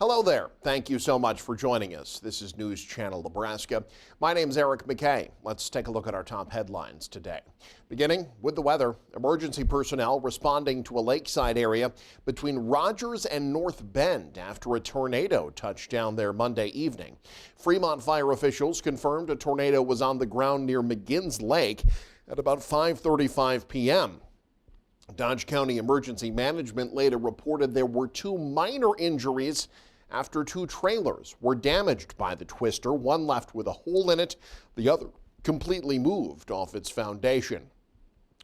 Hello there. Thank you so much for joining us. This is News Channel Nebraska. My name's Eric McKay. Let's take a look at our top headlines today. Beginning with the weather, emergency personnel responding to a lakeside area between Rogers and North Bend after a tornado touched down there Monday evening. Fremont fire officials confirmed a tornado was on the ground near McGinn's Lake at about 5:35 p.m. Dodge County Emergency Management later reported there were 2 minor injuries after 2 trailers were damaged by the twister, one left with a hole in it, the other completely moved off its foundation.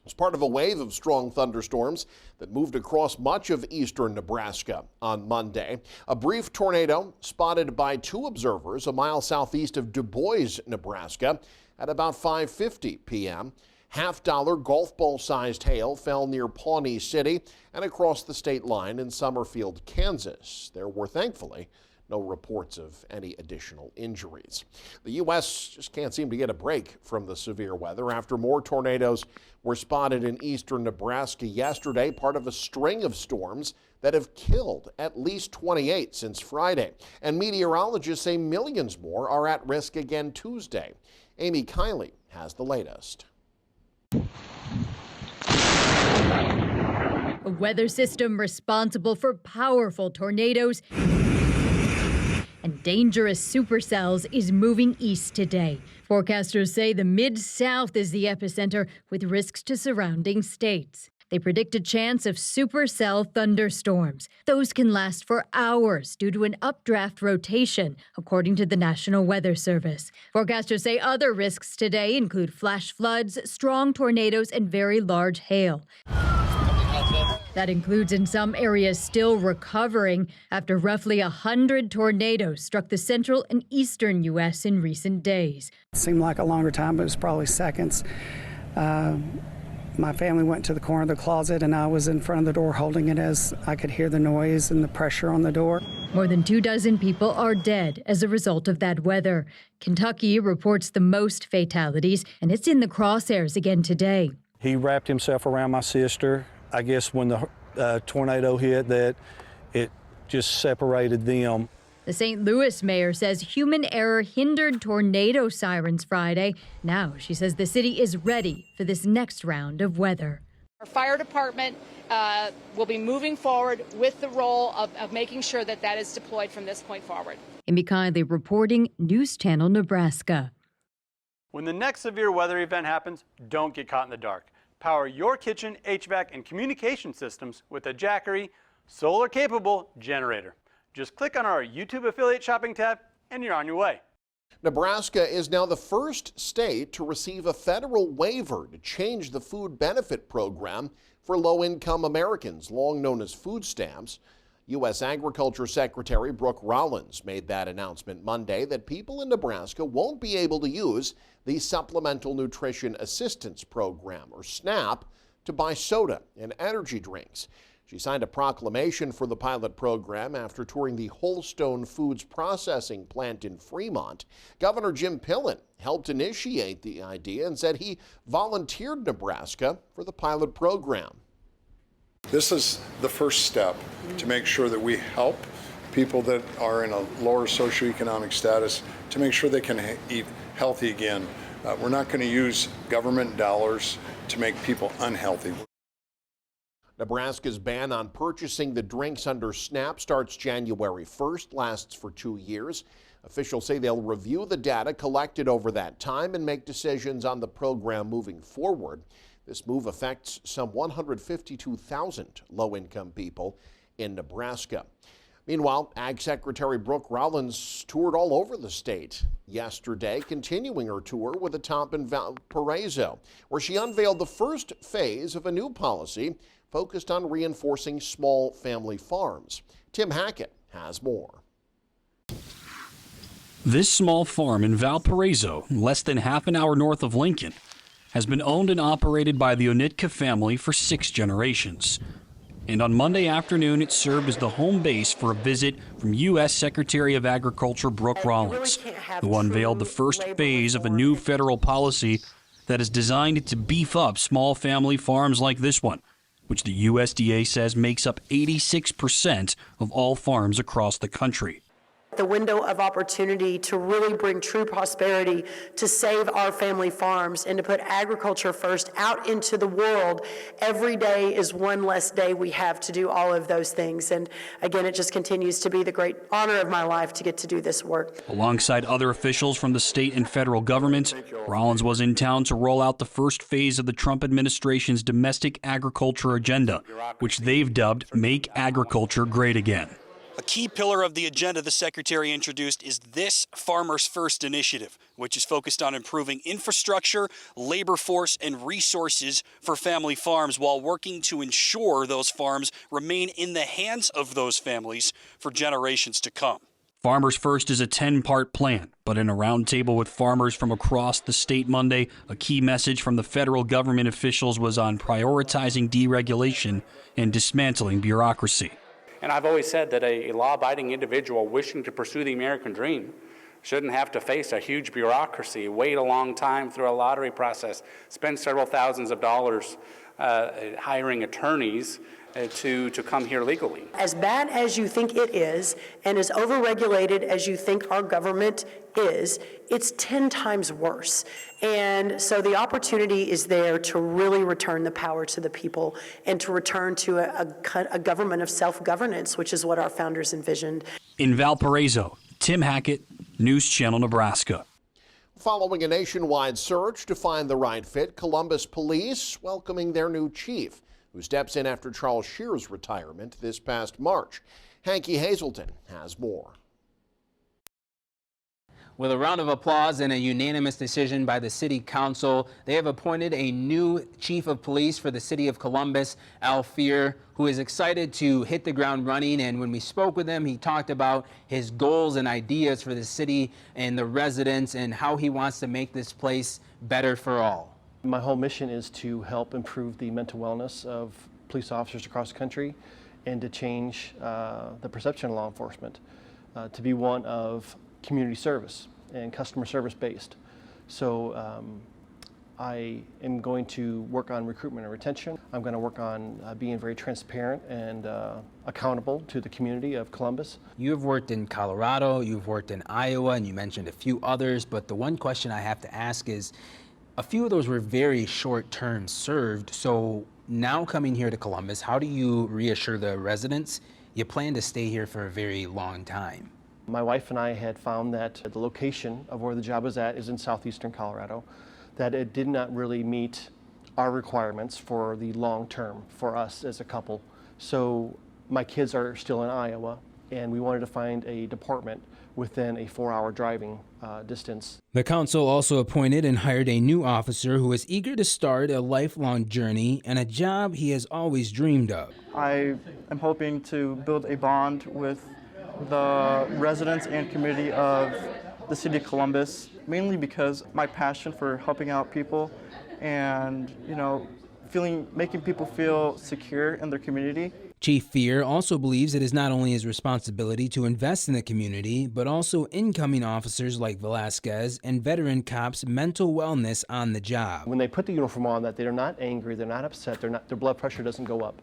As part of a wave of strong thunderstorms that moved across much of eastern Nebraska on Monday, a brief tornado spotted by 2 observers a mile southeast of Du Bois, Nebraska at about 5:50 p.m. Half-dollar golf ball-sized hail fell near Pawnee City and across the state line in Summerfield, Kansas. There were, thankfully, no reports of any additional injuries. The U.S. just can't seem to get a break from the severe weather after more tornadoes were spotted in eastern Nebraska yesterday, part of a string of storms that have killed at least 28 since Friday. And meteorologists say millions more are at risk again Tuesday. Amy Kiley has the latest. A weather system responsible for powerful tornadoes and dangerous supercells is moving east today. Forecasters say the Mid-South is the epicenter with risks to surrounding states. They predict a chance of supercell thunderstorms. Those can last for hours due to an updraft rotation, according to the National Weather Service. Forecasters say other risks today include flash floods, strong tornadoes, and very large hail. That includes in some areas still recovering after roughly 100 tornadoes struck the central and eastern U.S. in recent days. It seemed like a longer time, but it was probably seconds. My family went to the corner of the closet, and I was in front of the door holding it as I could hear the noise and the pressure on the door. More than 24 people are dead as a result of that weather. Kentucky reports the most fatalities, and it's in the crosshairs again today. He wrapped himself around my sister. I guess when the tornado hit, that it just separated them. The St. Louis mayor says human error hindered tornado sirens Friday. Now she says the city is ready for this next round of weather. Our fire department will be moving forward with the role of making sure that that is deployed from this point forward. Amy Kiley reporting, News Channel Nebraska. When the next severe weather event happens, don't get caught in the dark. Power your kitchen, HVAC, and communication systems with a Jackery solar-capable generator. Just click on our YouTube affiliate shopping tab and you're on your way. Nebraska is now the first state to receive a federal waiver to change the food benefit program for low-income Americans, long known as food stamps. U.S. Agriculture Secretary Brooke Rollie made that announcement Monday that people in Nebraska won't be able to use the Supplemental Nutrition Assistance Program, or SNAP, to buy soda and energy drinks. She signed a proclamation for the pilot program after touring the Holstone Foods processing plant in Fremont. Governor Jim Pillen helped initiate the idea and said he volunteered Nebraska for the pilot program. This is the first step to make sure that we help people that are in a lower socioeconomic status to make sure they can eat healthy again. We're not going to use government dollars to make people unhealthy. Nebraska's ban on purchasing the drinks under SNAP starts January 1st, lasts for 2 years. Officials say they'll review the data collected over that time and make decisions on the program moving forward. This move affects some 152,000 low-income people in Nebraska. Meanwhile, Ag Secretary Brooke Rollie toured all over the state yesterday, continuing her tour with a stop in Valparaiso, where she unveiled the first phase of a new policy focused on reinforcing small family farms. Tim Hackett has more. This small farm in Valparaiso, less than half an hour north of Lincoln, has been owned and operated by the Onitka family for 6 generations. And on Monday afternoon, it served as the home base for a visit from U.S. Secretary of Agriculture Brooke Rollie, who unveiled the first phase of a new federal policy that is designed to beef up small family farms like this one, which the USDA says makes up 86% of all farms across the country. The window of opportunity to really bring true prosperity, to save our family farms, and to put agriculture first out into the world. Every day is one less day we have to do all of those things. And again, it just continues to be the great honor of my life to get to do this work. Alongside other officials from the state and federal governments, Rollins was in town to roll out the first phase of the Trump administration's domestic agriculture agenda, which they've dubbed Make Agriculture Great Again. A key pillar of the agenda the Secretary introduced is this Farmers First initiative, which is focused on improving infrastructure, labor force, and resources for family farms while working to ensure those farms remain in the hands of those families for generations to come. Farmers First is a 10-part plan, but in a roundtable with farmers from across the state Monday, a key message from the federal government officials was on prioritizing deregulation and dismantling bureaucracy. And I've always said that a law-abiding individual wishing to pursue the American dream shouldn't have to face a huge bureaucracy, wait a long time through a lottery process, spend several thousands of dollars hiring attorneys to come here legally. As bad as you think it is, and as overregulated as you think our government is, it's 10 times worse. And so the opportunity is there to really return the power to the people and to return to a government of self-governance, which is what our founders envisioned. In Valparaiso, Tim Hackett, News Channel, Nebraska. Following a nationwide search to find the right fit, Columbus police welcoming their new chief, who steps in after Charles Shear's retirement this past March. Hanky Hazelton has more. With a round of applause and a unanimous decision by the City Council, they have appointed a new chief of police for the city of Columbus, Al Fear, who is excited to hit the ground running. And when we spoke with him, he talked about his goals and ideas for the city and the residents and how he wants to make this place better for all. My whole mission is to help improve the mental wellness of police officers across the country and to change the perception of law enforcement to be one of community service and customer service based. So I am going to work on recruitment and retention. I'm going to work on being very transparent and accountable to the community of Columbus. You've worked in Colorado, you've worked in Iowa, and you mentioned a few others, but the one question I have to ask is, a few of those were very short term served. So now coming here to Columbus, how do you reassure the residents you plan to stay here for a very long time? My wife and I had found that the location of where the job is at is in southeastern Colorado, that it did not really meet our requirements for the long term for us as a couple. So my kids are still in Iowa, and we wanted to find a department within a 4-hour driving distance. The council also appointed and hired a new officer who is eager to start a lifelong journey and a job he has always dreamed of. I am hoping to build a bond with the residents and community of the city of Columbus, mainly because my passion for helping out people and, making people feel secure in their community. Chief Fear also believes it is not only his responsibility to invest in the community, but also incoming officers like Velasquez and veteran cops' mental wellness on the job. When they put the uniform on, that they're not angry, they're not upset, their blood pressure doesn't go up.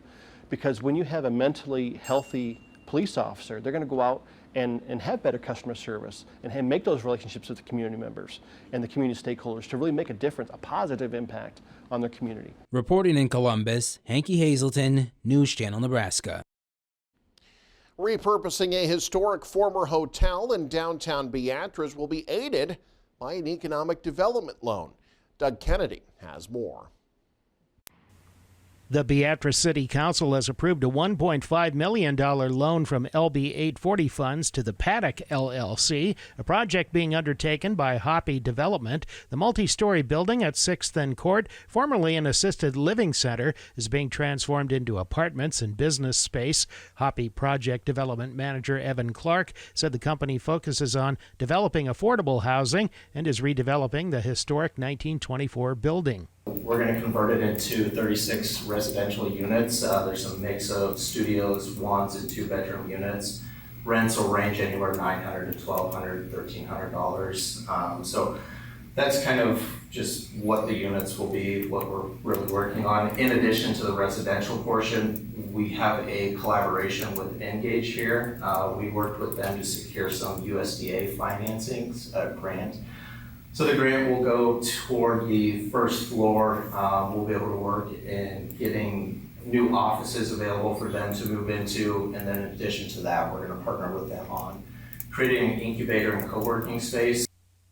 Because when you have a mentally healthy police officer, they're going to go out and have better customer service and make those relationships with the community members and the community stakeholders to really make a difference, a positive impact on their community. Reporting in Columbus, Hanky Hazelton, News Channel, Nebraska. Repurposing a historic former hotel in downtown Beatrice will be aided by an economic development loan. Doug Kennedy has more. The Beatrice City Council has approved a $1.5 million loan from LB 840 funds to the Paddock LLC, a project being undertaken by Hoppy Development. The multi-story building at 6th and Court, formerly an assisted living center, is being transformed into apartments and business space. Hoppy Project Development Manager Evan Clark said the company focuses on developing affordable housing and is redeveloping the historic 1924 building. We're going to convert it into 36 residential units. There's a mix of studios, 1 and 2 bedroom units. Rents will range anywhere $900 to $1,200, $1,300. So that's kind of just what the units will be, what we're really working on. In addition to the residential portion, we have a collaboration with Engage here. We worked with them to secure some USDA financings, grant. So the grant will go toward the first floor. We'll be able to work in getting new offices available for them to move into, and then in addition to that, we're going to partner with them on creating an incubator and co-working space.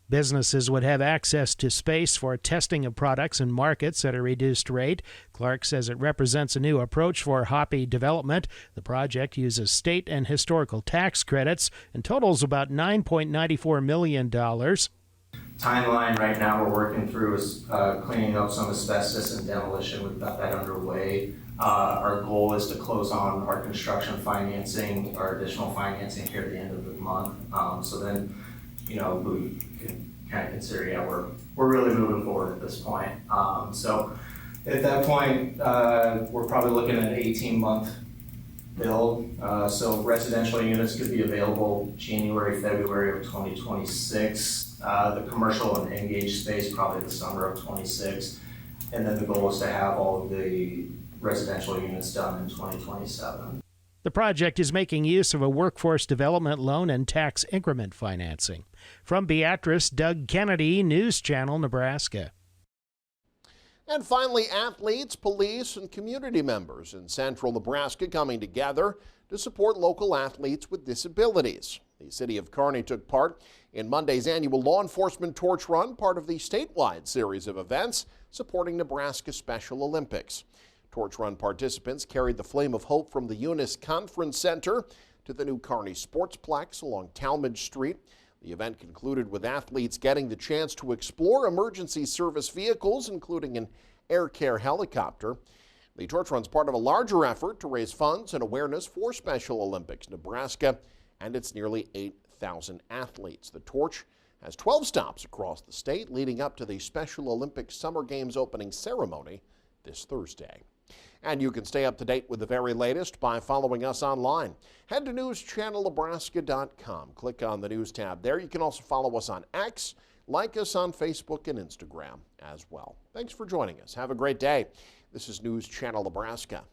Businesses would have access to space for testing of products and markets at a reduced rate. Clark says it represents a new approach for Hoppy development. The project uses state and historical tax credits and totals about $9.94 million. Timeline right now we're working through is cleaning up some asbestos and demolition. We've got that underway. Our goal is to close on our construction financing, our additional financing here at the end of the month. So then, we can kind of consider, yeah, we're really moving forward at this point. So at that point, we're probably looking at an 18-month build. So residential units could be available January, February of 2026. The commercial and Engage space probably the summer of 26. And then the goal is to have all of the residential units done in 2027. The project is making use of a workforce development loan and tax increment financing. From Beatrice, Doug Kennedy, News Channel, Nebraska. And finally, athletes, police, and community members in central Nebraska coming together to support local athletes with disabilities. The city of Kearney took part in Monday's annual Law Enforcement Torch Run, part of the statewide series of events supporting Nebraska Special Olympics. Torch Run participants carried the flame of hope from the Eunice Conference Center to the new Kearney Sportsplex along Talmadge Street. The event concluded with athletes getting the chance to explore emergency service vehicles, including an air care helicopter. The Torch Run is part of a larger effort to raise funds and awareness for Special Olympics Nebraska and its nearly 8,000 athletes. The Torch has 12 stops across the state leading up to the Special Olympics Summer Games opening ceremony this Thursday. And you can stay up to date with the very latest by following us online. Head to newschannelnebraska.com. Click on the News tab there. You can also follow us on X, like us on Facebook and Instagram as well. Thanks for joining us. Have a great day. This is News Channel Nebraska.